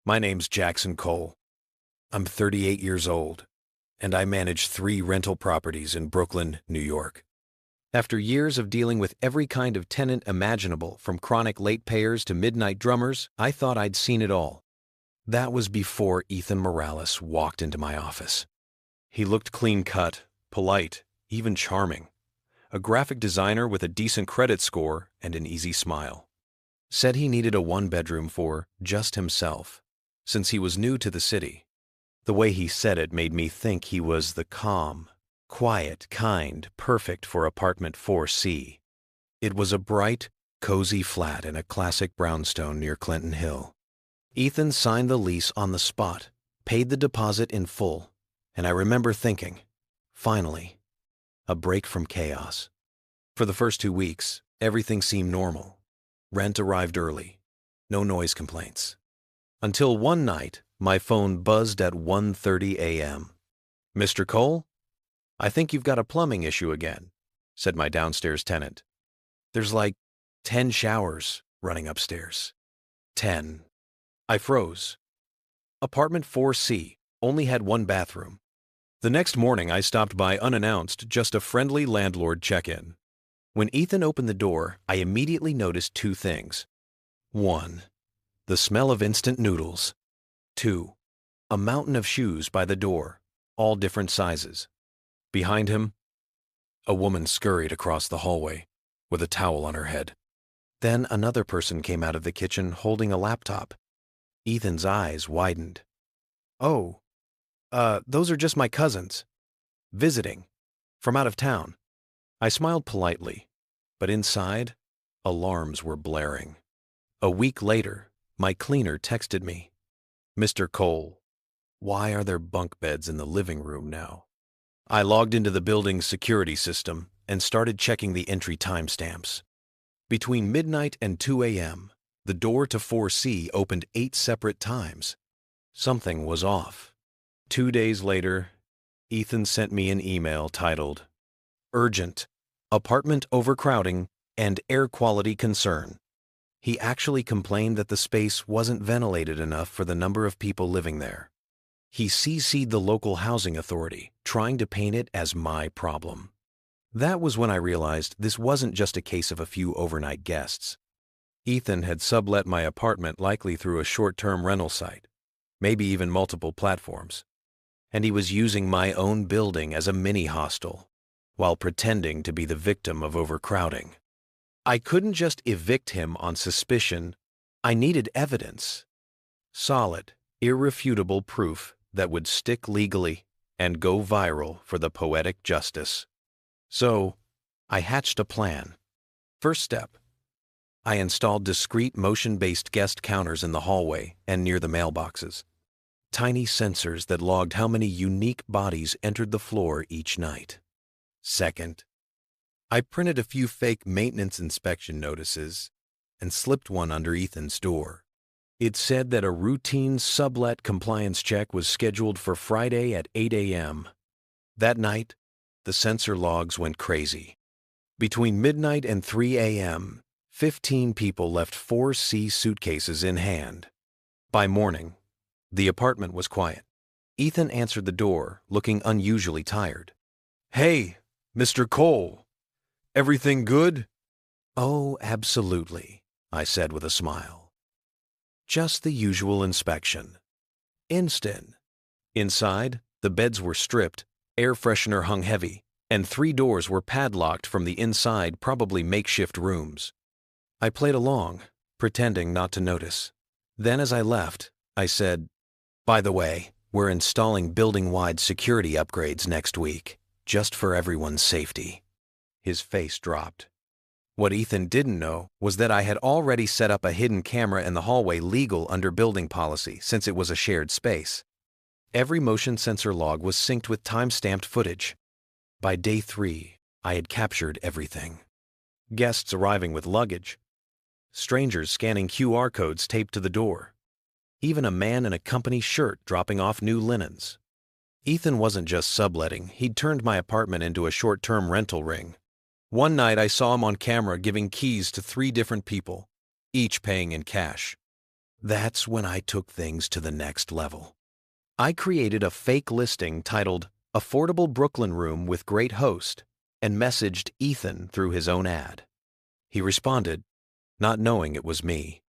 My name's Jackson Cole. I'm 38 years old, and I manage 3 rental properties in Brooklyn, New York. After years of dealing with every kind of tenant imaginable, from chronic late payers to midnight drummers, I thought I'd seen it all. That was before Ethan Morales walked into my office. He looked clean-cut, polite, even charming. A graphic designer with a decent credit score and an easy smile. Said he needed a 1-bedroom for just himself, since he was new to the city. The way he said it made me think he was the calm, quiet kind perfect for apartment 4C. It was a bright, cozy flat in a classic brownstone near Clinton Hill. Ethan signed the lease on the spot, paid the deposit in full, and I remember thinking, finally, a break from chaos. For the first 2 weeks, everything seemed normal. Rent arrived early. No noise complaints. Until one night, my phone buzzed at 1:30 a.m. "Mr. Cole? I think you've got a plumbing issue again," said my downstairs tenant. "There's like 10 showers running upstairs." 10. I froze. Apartment 4C only had 1 bathroom. The next morning, I stopped by unannounced, just a friendly landlord check-in. When Ethan opened the door, I immediately noticed 2 things. 1. The smell of instant noodles. 2. A mountain of shoes by the door, all different sizes. Behind him, a woman scurried across the hallway with a towel on her head. Then another person came out of the kitchen holding a laptop. Ethan's eyes widened. "Oh, those are just my cousins. Visiting. From out of town." I smiled politely, but inside, alarms were blaring. A week later, my cleaner texted me, "Mr. Cole, why are there bunk beds in the living room now?" I logged into the building's security system and started checking the entry timestamps. Between midnight and 2 a.m., the door to 4C opened 8 separate times. Something was off. 2 days later, Ethan sent me an email titled, "Urgent, apartment overcrowding and air quality concern." He actually complained that the space wasn't ventilated enough for the number of people living there. He CC'd the local housing authority, trying to paint it as my problem. That was when I realized this wasn't just a case of a few overnight guests. Ethan had sublet my apartment, likely through a short-term rental site, maybe even multiple platforms. And he was using my own building as a mini-hostel, while pretending to be the victim of overcrowding. I couldn't just evict him on suspicion. I needed evidence. Solid, irrefutable proof that would stick legally and go viral for the poetic justice. So, I hatched a plan. First step, I installed discrete motion-based guest counters in the hallway and near the mailboxes. Tiny sensors that logged how many unique bodies entered the floor each night. Second, I printed a few fake maintenance inspection notices and slipped one under Ethan's door. It said that a routine sublet compliance check was scheduled for Friday at 8 a.m. That night, the sensor logs went crazy. Between midnight and 3 a.m., 15 people left 4C suitcases in hand. By morning, the apartment was quiet. Ethan answered the door, looking unusually tired. "Hey, Mr. Cole, everything good?" "Oh, absolutely," I said with a smile. "Just the usual inspection." Instant. Inside, the beds were stripped, air freshener hung heavy, and 3 doors were padlocked from the inside, probably makeshift rooms. I played along, pretending not to notice. Then as I left, I said, "By the way, we're installing building-wide security upgrades next week, just for everyone's safety." His face dropped. What Ethan didn't know was that I had already set up a hidden camera in the hallway, legal under building policy since it was a shared space. Every motion sensor log was synced with time-stamped footage. By day 3, I had captured everything. Guests arriving with luggage. Strangers scanning QR codes taped to the door. Even a man in a company shirt dropping off new linens. Ethan wasn't just subletting, he'd turned my apartment into a short-term rental ring. One night I saw him on camera giving keys to 3 different people, each paying in cash. That's when I took things to the next level. I created a fake listing titled Affordable Brooklyn Room with Great Host and messaged Ethan through his own ad. He responded, not knowing it was me.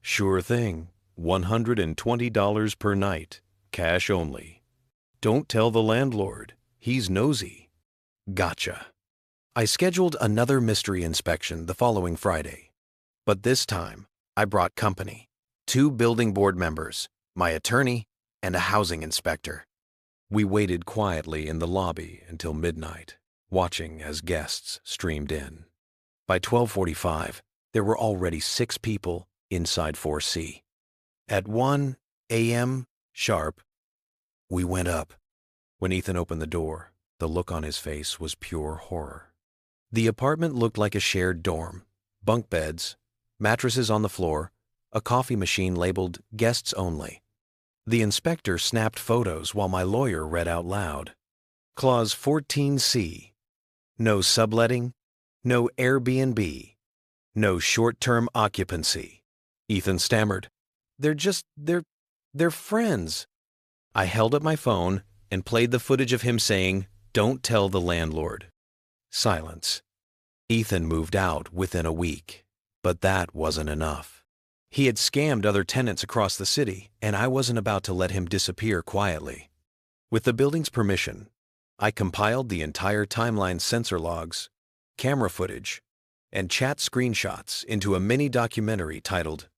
Sure thing, $120 per night, cash only. Don't tell the landlord, he's nosy. Gotcha. I scheduled another mystery inspection the following Friday, but this time I brought company, 2 building board members, my attorney, and a housing inspector. We waited quietly in the lobby until midnight, watching as guests streamed in. By 12:45, there were already 6 people inside 4C. At 1 a.m. sharp, we went up. When Ethan opened the door, the look on his face was pure horror. The apartment looked like a shared dorm, bunk beds, mattresses on the floor, a coffee machine labeled guests only. The inspector snapped photos while my lawyer read out loud. Clause 14C. No subletting, no Airbnb, no short-term occupancy. Ethan stammered. They're friends. I held up my phone and played the footage of him saying, "Don't tell the landlord." Silence. Ethan moved out within a week, but that wasn't enough. He had scammed other tenants across the city, and I wasn't about to let him disappear quietly. With the building's permission, I compiled the entire timeline sensor logs, camera footage, and chat screenshots into a mini documentary titled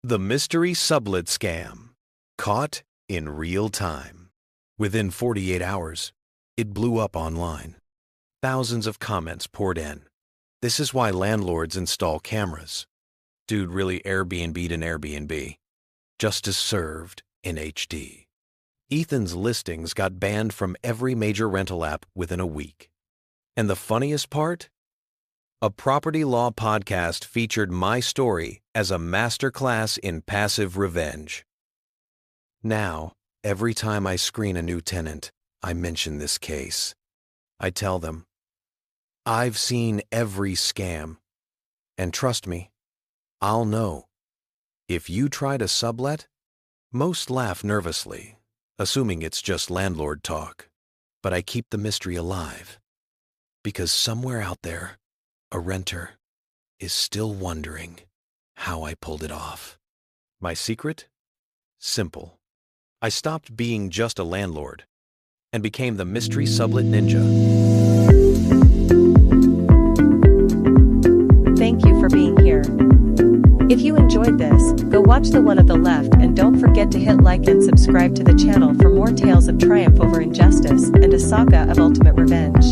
The Mystery Sublet Scam, Caught in Real Time. Within 48 hours, it blew up online. Thousands of comments poured in. This is why landlords install cameras. Dude really Airbnb'd an Airbnb. Justice served in HD. Ethan's listings got banned from every major rental app within a week. And the funniest part? A property law podcast featured my story as a masterclass in passive revenge. Now, every time I screen a new tenant, I mention this case. I tell them, I've seen every scam. And trust me, I'll know. If you try to sublet, most laugh nervously, assuming it's just landlord talk. But I keep the mystery alive, because somewhere out there, a renter is still wondering how I pulled it off. My secret? Simple. I stopped being just a landlord and became the mystery sublet ninja. Thank you for being here. If you enjoyed this, go watch the one on the left and don't forget to hit like and subscribe to the channel for more tales of triumph over injustice and a saga of ultimate revenge.